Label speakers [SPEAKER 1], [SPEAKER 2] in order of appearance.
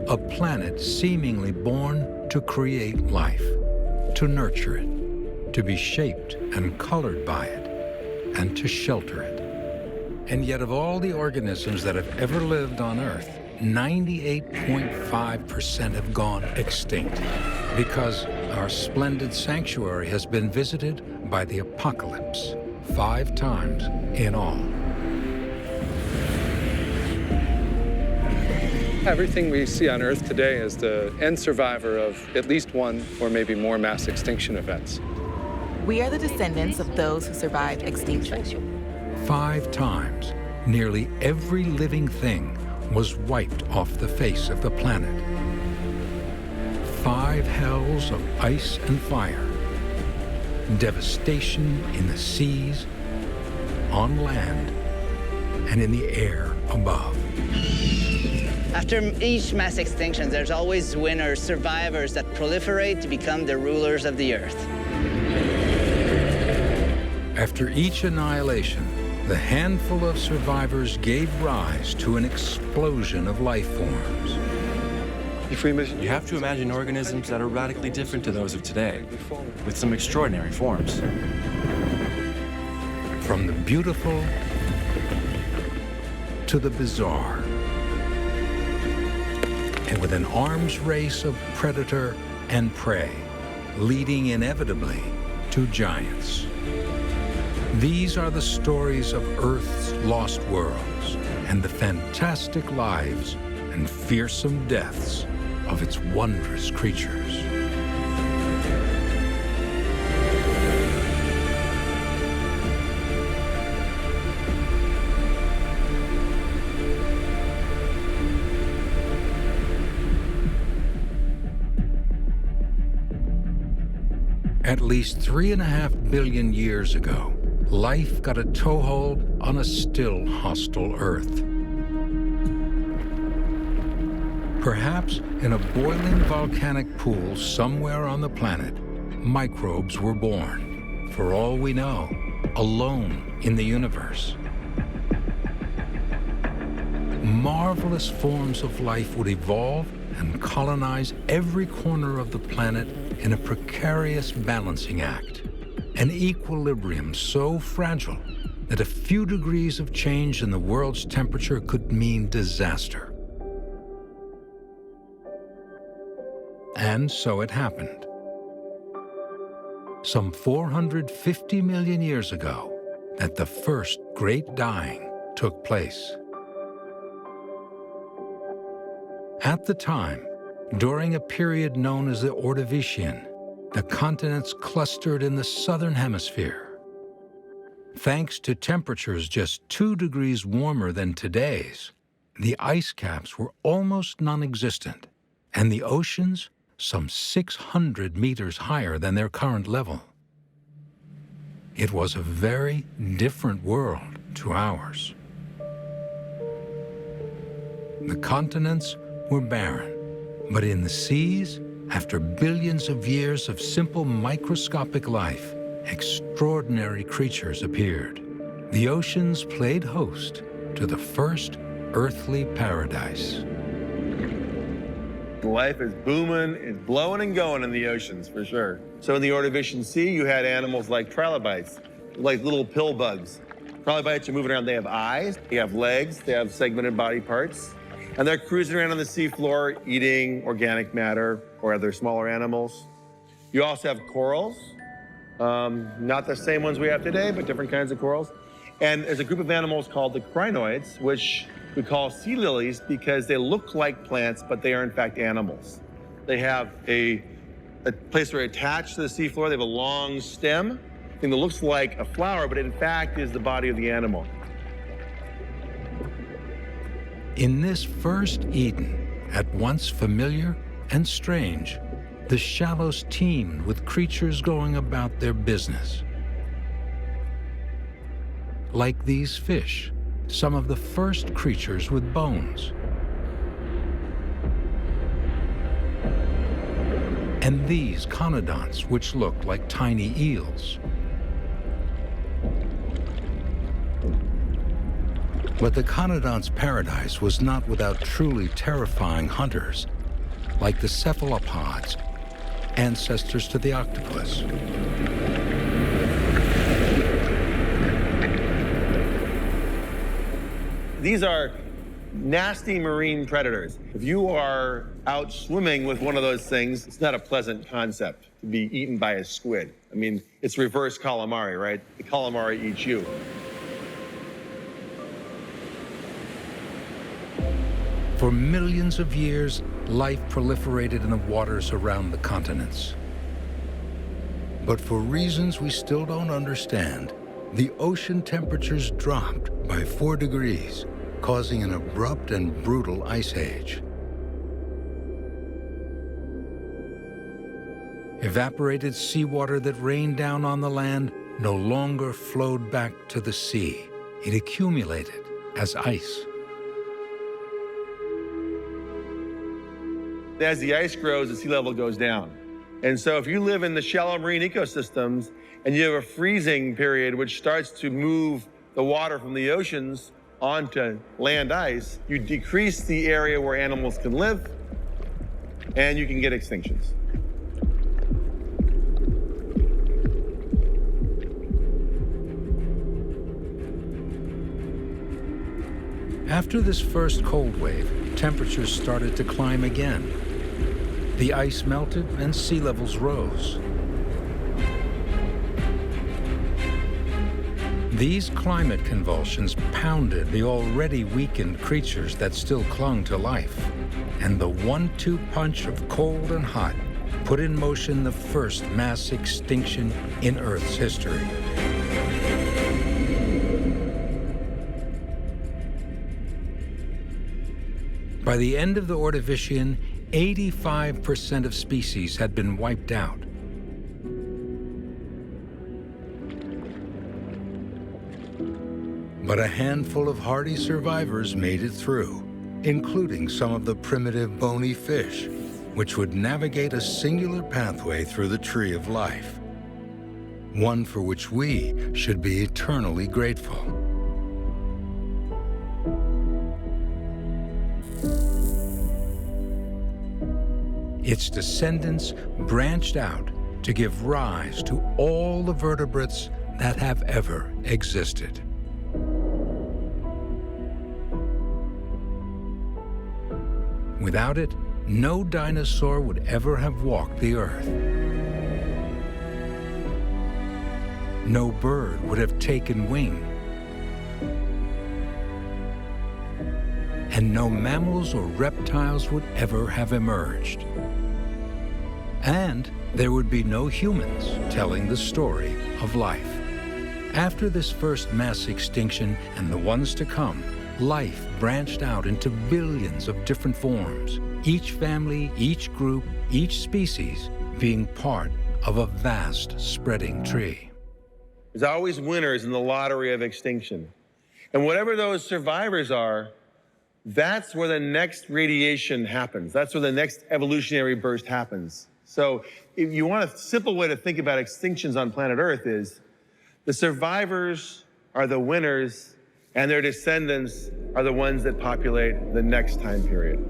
[SPEAKER 1] a planet seemingly born to create life, to nurture it, to be shaped and colored by it, and to shelter it. And yet of all the organisms that have ever lived on Earth, 98.5% have gone extinct because our splendid sanctuary has been visited by the apocalypse 5 times in all.
[SPEAKER 2] Everything we see on Earth today is the end survivor of at least one or maybe more mass extinction events.
[SPEAKER 3] We are the descendants of those who survived extinction.
[SPEAKER 1] 5 times, nearly every living thing was wiped off the face of the planet. 5 hells of ice and fire, devastation in the seas, on land, and in the air above.
[SPEAKER 4] After each mass extinction, there's always winners, survivors that proliferate to become the rulers of the Earth.
[SPEAKER 1] After each annihilation, the handful of survivors gave rise to an explosion of life forms.
[SPEAKER 5] You have to imagine organisms that are radically different to those of today, with some extraordinary forms.
[SPEAKER 1] From the beautiful to the bizarre. And with an arms race of predator and prey, leading inevitably to giants. These are the stories of Earth's lost worlds and the fantastic lives and fearsome deaths of its wondrous creatures. At least 3.5 billion years ago, life got a toehold on a still hostile Earth. Perhaps in a boiling volcanic pool somewhere on the planet, microbes were born, for all we know, alone in the universe. Marvelous forms of life would evolve and colonize every corner of the planet in a precarious balancing act, an equilibrium so fragile that a few degrees of change in the world's temperature could mean disaster. And so it happened. Some 450 million years ago, that the first great dying took place. At the time, during a period known as the Ordovician, the continents clustered in the southern hemisphere. Thanks to temperatures just 2 degrees warmer than today's, the ice caps were almost non-existent, and the oceans some 600 meters higher than their current level. It was a very different world to ours. The continents were barren, but in the seas, after billions of years of simple microscopic life, extraordinary creatures appeared. The oceans played host to the first earthly paradise.
[SPEAKER 6] Life is booming, it's blowing and going in the oceans, for sure. So in the Ordovician Sea, you had animals like trilobites, like little pill bugs. Trilobites are moving around, they have eyes, they have legs, they have segmented body parts. And they're cruising around on the seafloor, eating organic matter or other smaller animals. You also have corals, not the same ones we have today, but different kinds of corals. And there's a group of animals called the crinoids, which we call sea lilies because they look like plants, but they are in fact animals. They have a place where they're attached to the seafloor. They have a long stem, thing that looks like a flower, but it in fact is the body of the animal.
[SPEAKER 1] In this first Eden, at once familiar and strange, the shallows teemed with creatures going about their business. Like these fish, some of the first creatures with bones. And these conodonts, which look like tiny eels. But the conodonts' paradise was not without truly terrifying hunters like the cephalopods, ancestors to the octopus.
[SPEAKER 6] These are nasty marine predators. If you are out swimming with one of those things, it's not a pleasant concept to be eaten by a squid. I mean, it's reverse calamari, right? The calamari eats you.
[SPEAKER 1] For millions of years, life proliferated in the waters around the continents. But for reasons we still don't understand, the ocean temperatures dropped by 4 degrees, causing an abrupt and brutal ice age. Evaporated seawater that rained down on the land no longer flowed back to the sea. It accumulated as ice.
[SPEAKER 6] As the ice grows, the sea level goes down. And so if you live in the shallow marine ecosystems and you have a freezing period which starts to move the water from the oceans onto land ice, you decrease the area where animals can live, and you can get extinctions.
[SPEAKER 1] After this first cold wave, temperatures started to climb again. The ice melted and sea levels rose. These climate convulsions pounded the already weakened creatures that still clung to life. And the 1-2 punch of cold and hot put in motion the first mass extinction in Earth's history. By the end of the Ordovician, 85% of species had been wiped out. But a handful of hardy survivors made it through, including some of the primitive bony fish, which would navigate a singular pathway through the tree of life, one for which we should be eternally grateful. Its descendants branched out to give rise to all the vertebrates that have ever existed. Without it, no dinosaur would ever have walked the earth. No bird would have taken wing. And no mammals or reptiles would ever have emerged. And there would be no humans telling the story of life. After this first mass extinction and the ones to come, life branched out into billions of different forms, each family, each group, each species being part of a vast spreading tree.
[SPEAKER 6] There's always winners in the lottery of extinction. And whatever those survivors are, that's where the next radiation happens. That's where the next evolutionary burst happens. So if you want a simple way to think about extinctions on planet Earth is the survivors are the winners and their descendants are the ones that populate the next time period.